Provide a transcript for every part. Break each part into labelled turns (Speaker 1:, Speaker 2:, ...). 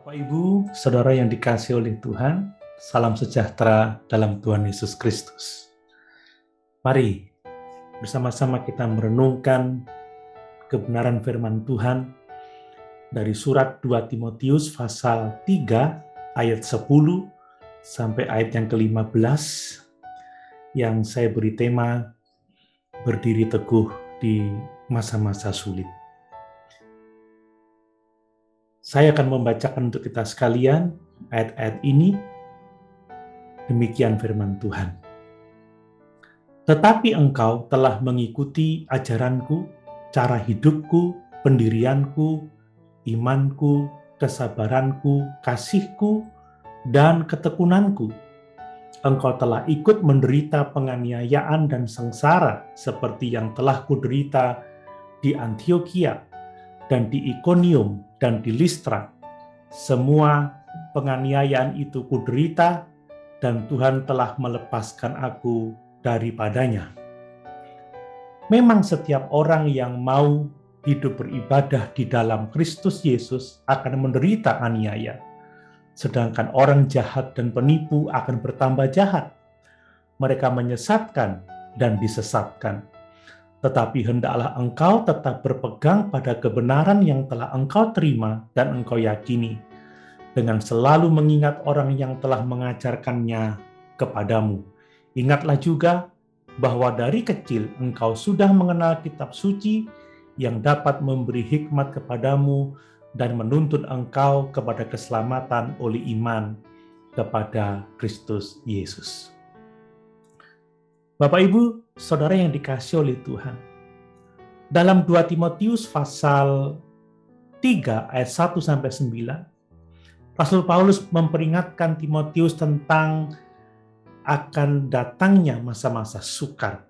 Speaker 1: Bapak Ibu, Saudara yang dikasihi oleh Tuhan, salam sejahtera dalam Tuhan Yesus Kristus. Mari bersama-sama kita merenungkan kebenaran firman Tuhan dari surat 2 Timotius pasal 3 ayat 10 sampai ayat yang ke-15 yang saya beri tema berdiri teguh di masa-masa sulit. Saya akan membacakan untuk kita sekalian ayat-ayat ini. Demikian firman Tuhan. Tetapi engkau telah mengikuti ajaranku, cara hidupku, pendirianku, imanku, kesabaranku, kasihku, dan ketekunanku. Engkau telah ikut menderita penganiayaan dan sengsara seperti yang telah kuderita di Antiokhia dan di Ikonium dan di Listra. Semua penganiayaan itu kuderita dan Tuhan telah melepaskan aku daripadanya. Memang setiap orang yang mau hidup beribadah di dalam Kristus Yesus akan menderita aniaya. Sedangkan orang jahat dan penipu akan bertambah jahat. Mereka menyesatkan dan disesatkan. Tetapi hendaklah engkau tetap berpegang pada kebenaran yang telah engkau terima dan engkau yakini, dengan selalu mengingat orang yang telah mengajarkannya kepadamu. Ingatlah juga bahwa dari kecil engkau sudah mengenal kitab suci yang dapat memberi hikmat kepadamu dan menuntun engkau kepada keselamatan oleh iman kepada Kristus Yesus. Bapak Ibu, Saudara yang dikasihi oleh Tuhan, dalam 2 Timotius pasal 3 ayat 1-9, Rasul Paulus memperingatkan Timotius tentang akan datangnya masa-masa sukar.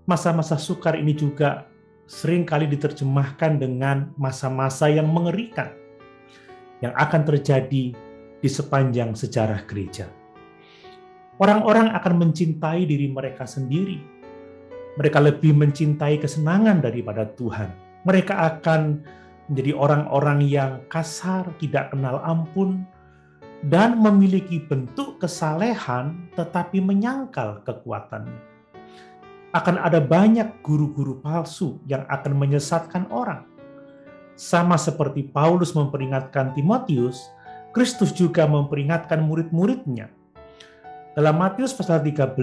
Speaker 1: Masa-masa sukar ini juga seringkali diterjemahkan dengan masa-masa yang mengerikan yang akan terjadi di sepanjang sejarah gereja. Orang-orang akan mencintai diri mereka sendiri. Mereka lebih mencintai kesenangan daripada Tuhan. Mereka akan menjadi orang-orang yang kasar, tidak kenal ampun, dan memiliki bentuk kesalehan tetapi menyangkal kekuatannya. Akan ada banyak guru-guru palsu yang akan menyesatkan orang. Sama seperti Paulus memperingatkan Timotius, Kristus juga memperingatkan murid-muridnya. Dalam Matius pasal 13,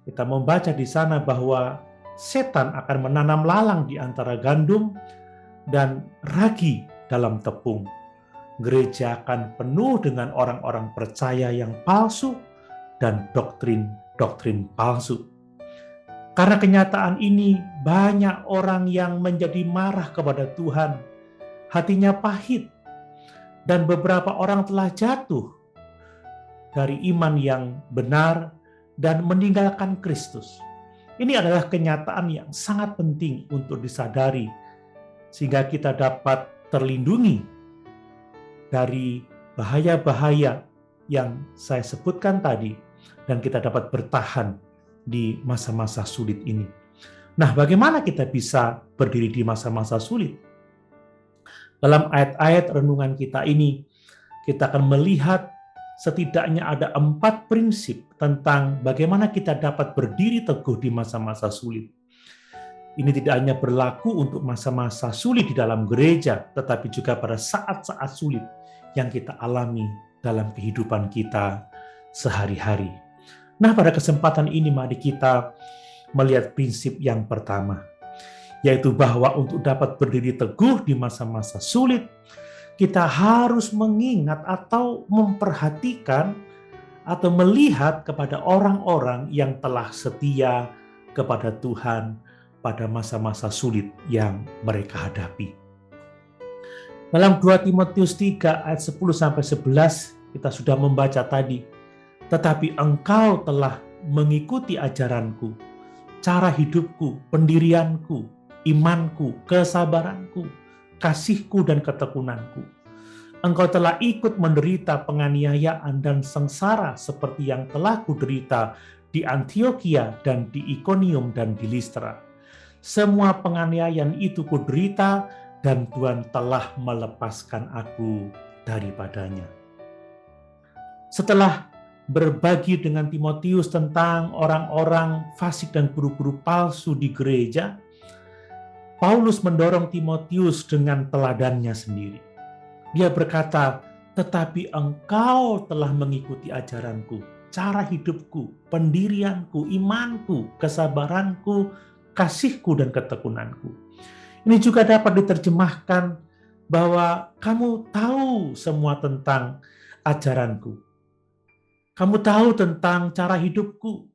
Speaker 1: kita membaca di sana bahwa setan akan menanam lalang di antara gandum dan ragi dalam tepung. Gereja akan penuh dengan orang-orang percaya yang palsu dan doktrin-doktrin palsu. Karena kenyataan ini, banyak orang yang menjadi marah kepada Tuhan. Hatinya pahit, dan beberapa orang telah jatuh dari iman yang benar dan meninggalkan Kristus. Ini adalah kenyataan yang sangat penting untuk disadari, sehingga kita dapat terlindungi dari bahaya-bahaya yang saya sebutkan tadi, dan kita dapat bertahan di masa-masa sulit ini. Nah, bagaimana kita bisa berdiri di masa-masa sulit? Dalam ayat-ayat renungan kita ini, kita akan melihat setidaknya ada 4 prinsip tentang bagaimana kita dapat berdiri teguh di masa-masa sulit. Ini tidak hanya berlaku untuk masa-masa sulit di dalam gereja, tetapi juga pada saat-saat sulit yang kita alami dalam kehidupan kita sehari-hari. Nah, pada kesempatan ini mari kita melihat prinsip yang pertama, yaitu bahwa untuk dapat berdiri teguh di masa-masa sulit, kita harus mengingat atau memperhatikan atau melihat kepada orang-orang yang telah setia kepada Tuhan pada masa-masa sulit yang mereka hadapi. Dalam 2 Timotius 3 ayat 10-11 kita sudah membaca tadi, tetapi engkau telah mengikuti ajaranku, cara hidupku, pendirianku, imanku, kesabaranku, kasihku dan ketekunanku. Engkau telah ikut menderita penganiayaan dan sengsara seperti yang telah kuderita di Antiokhia dan di Ikonium dan di Listra. Semua penganiayaan itu kuderita dan Tuhan telah melepaskan aku daripadanya. Setelah berbagi dengan Timotius tentang orang-orang fasik dan guru-guru palsu di gereja, Paulus mendorong Timotius dengan teladannya sendiri. Dia berkata, "Tetapi engkau telah mengikuti ajaranku, cara hidupku, pendirianku, imanku, kesabaranku, kasihku, dan ketekunanku." Ini juga dapat diterjemahkan bahwa kamu tahu semua tentang ajaranku. Kamu tahu tentang cara hidupku.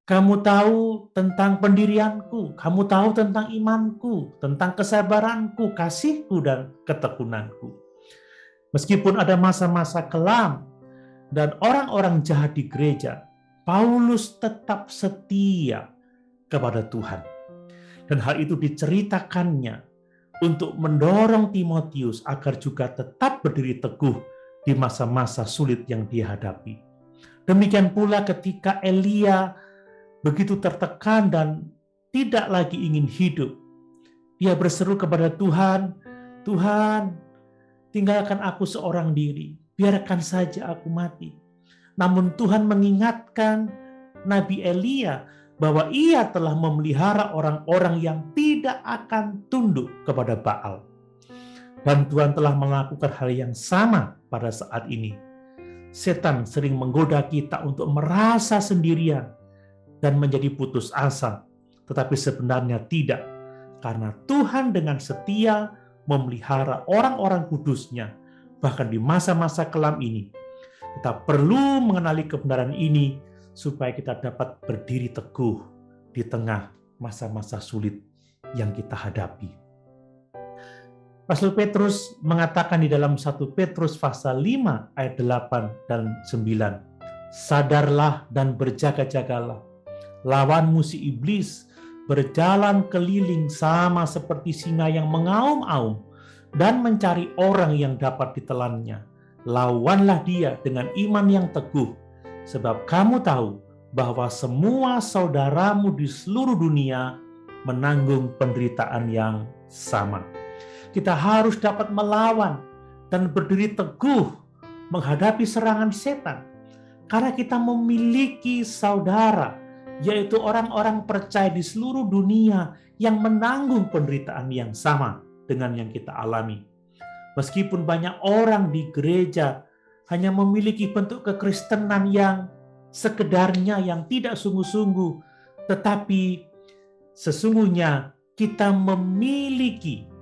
Speaker 1: Kamu tahu tentang pendirianku, kamu tahu tentang imanku, tentang kesabaranku, kasihku, dan ketekunanku. Meskipun ada masa-masa kelam dan orang-orang jahat di gereja, Paulus tetap setia kepada Tuhan. Dan hal itu diceritakannya untuk mendorong Timotius agar juga tetap berdiri teguh di masa-masa sulit yang dia hadapi. Demikian pula ketika Elia begitu tertekan dan tidak lagi ingin hidup, dia berseru kepada Tuhan, "Tuhan, tinggalkan aku seorang diri, biarkan saja aku mati." Namun Tuhan mengingatkan Nabi Elia bahwa ia telah memelihara orang-orang yang tidak akan tunduk kepada Baal. Dan Tuhan telah melakukan hal yang sama pada saat ini. Setan sering menggoda kita untuk merasa sendirian dan menjadi putus asa, tetapi sebenarnya tidak, karena Tuhan dengan setia memelihara orang-orang kudus-Nya. Bahkan di masa-masa kelam ini, kita perlu mengenali kebenaran ini supaya kita dapat berdiri teguh di tengah masa-masa sulit yang kita hadapi. Rasul Petrus mengatakan di dalam 1 Petrus pasal 5 ayat 8 dan 9, "Sadarlah dan berjaga-jagalah. Lawanmu si iblis berjalan keliling sama seperti singa yang mengaum-aum dan mencari orang yang dapat ditelannya. Lawanlah dia dengan iman yang teguh, sebab kamu tahu bahwa semua saudaramu di seluruh dunia menanggung penderitaan yang sama." Kita harus dapat melawan dan berdiri teguh menghadapi serangan setan, karena kita memiliki saudara, yaitu orang-orang percaya di seluruh dunia yang menanggung penderitaan yang sama dengan yang kita alami. Meskipun banyak orang di gereja hanya memiliki bentuk kekristenan yang sekedarnya, yang tidak sungguh-sungguh, tetapi sesungguhnya kita memiliki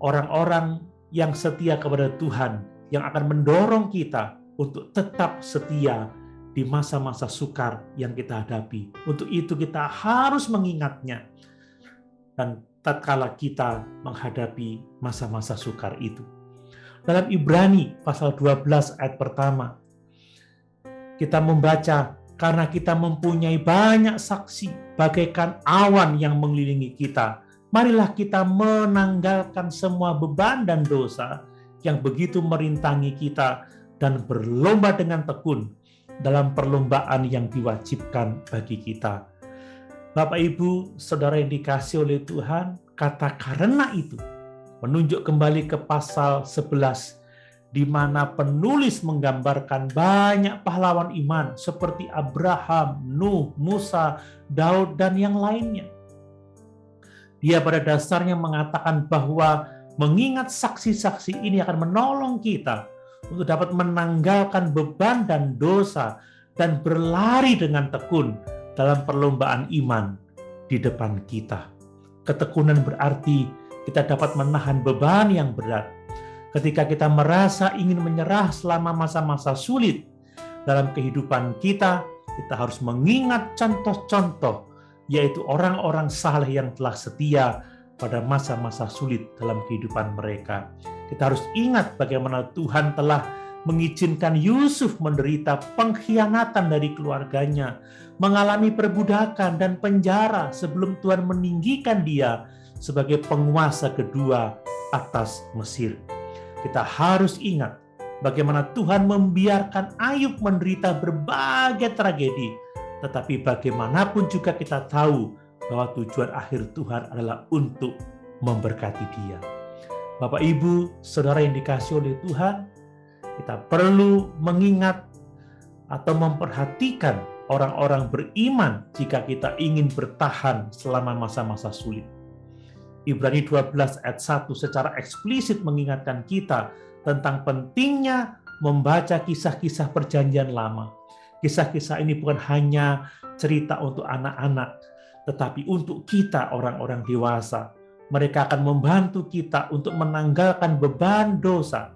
Speaker 1: orang-orang yang setia kepada Tuhan, yang akan mendorong kita untuk tetap setia di masa-masa sukar yang kita hadapi. Untuk itu kita harus mengingatnya. Dan tatkala kita menghadapi masa-masa sukar itu. Dalam Ibrani pasal 12 ayat pertama, kita membaca, "Karena kita mempunyai banyak saksi bagaikan awan yang mengelilingi kita, marilah kita menanggalkan semua beban dan dosa yang begitu merintangi kita dan berlomba dengan tekun dalam perlombaan yang diwajibkan bagi kita." Bapak, Ibu, Saudara yang dikasihi oleh Tuhan, kata "karena" itu menunjuk kembali ke pasal 11, di mana penulis menggambarkan banyak pahlawan iman seperti Abraham, Nuh, Musa, Daud, dan yang lainnya. Dia pada dasarnya mengatakan bahwa mengingat saksi-saksi ini akan menolong kita untuk dapat menanggalkan beban dan dosa dan berlari dengan tekun dalam perlombaan iman di depan kita. Ketekunan berarti kita dapat menahan beban yang berat. Ketika kita merasa ingin menyerah selama masa-masa sulit dalam kehidupan kita, kita harus mengingat contoh-contoh, yaitu orang-orang saleh yang telah setia pada masa-masa sulit dalam kehidupan mereka. Kita harus ingat bagaimana Tuhan telah mengizinkan Yusuf menderita pengkhianatan dari keluarganya, mengalami perbudakan dan penjara sebelum Tuhan meninggikan dia sebagai penguasa kedua atas Mesir. Kita harus ingat bagaimana Tuhan membiarkan Ayub menderita berbagai tragedi, tetapi bagaimanapun juga kita tahu bahwa tujuan akhir Tuhan adalah untuk memberkati dia. Bapak, Ibu, Saudara yang dikasihi oleh Tuhan, kita perlu mengingat atau memperhatikan orang-orang beriman jika kita ingin bertahan selama masa-masa sulit. Ibrani 12 ayat 1 secara eksplisit mengingatkan kita tentang pentingnya membaca kisah-kisah perjanjian lama. Kisah-kisah ini bukan hanya cerita untuk anak-anak, tetapi untuk kita orang-orang dewasa. Mereka akan membantu kita untuk menanggalkan beban dosa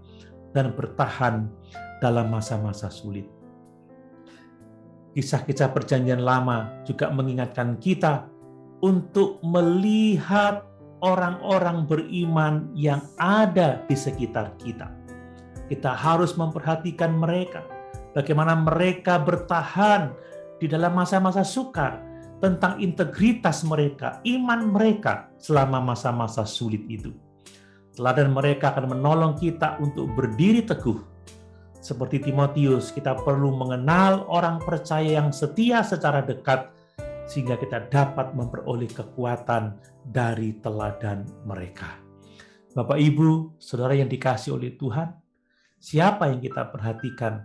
Speaker 1: dan bertahan dalam masa-masa sulit. Kisah-kisah perjanjian lama juga mengingatkan kita untuk melihat orang-orang beriman yang ada di sekitar kita. Kita harus memperhatikan mereka, bagaimana mereka bertahan di dalam masa-masa sukar, tentang integritas mereka, iman mereka selama masa-masa sulit itu. Teladan mereka akan menolong kita untuk berdiri teguh. Seperti Timotius, kita perlu mengenal orang percaya yang setia secara dekat, sehingga kita dapat memperoleh kekuatan dari teladan mereka. Bapak, Ibu, Saudara yang dikasihi oleh Tuhan, siapa yang kita perhatikan,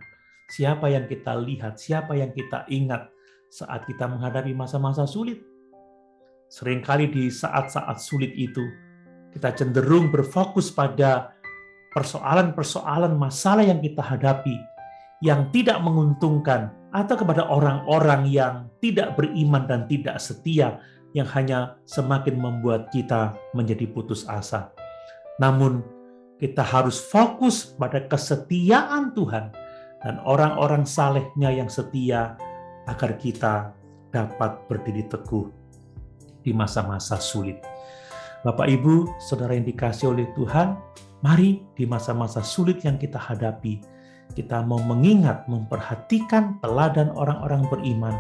Speaker 1: siapa yang kita lihat, siapa yang kita ingat saat kita menghadapi masa-masa sulit? Seringkali di saat-saat sulit itu, kita cenderung berfokus pada persoalan-persoalan masalah yang kita hadapi, yang tidak menguntungkan, atau kepada orang-orang yang tidak beriman dan tidak setia, yang hanya semakin membuat kita menjadi putus asa. Namun, kita harus fokus pada kesetiaan Tuhan dan orang-orang salehnya yang setia, agar kita dapat berdiri teguh di masa-masa sulit. Bapak, Ibu, Saudara yang dikasihi oleh Tuhan, mari di masa-masa sulit yang kita hadapi, kita mau mengingat, memperhatikan teladan orang-orang beriman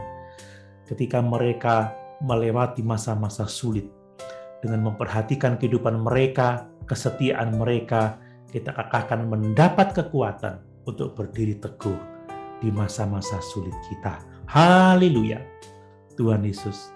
Speaker 1: ketika mereka melewati masa-masa sulit. Dengan memperhatikan kehidupan mereka, kesetiaan mereka, kita akan mendapat kekuatan untuk berdiri teguh di masa-masa sulit kita. Haleluya! Tuhan Yesus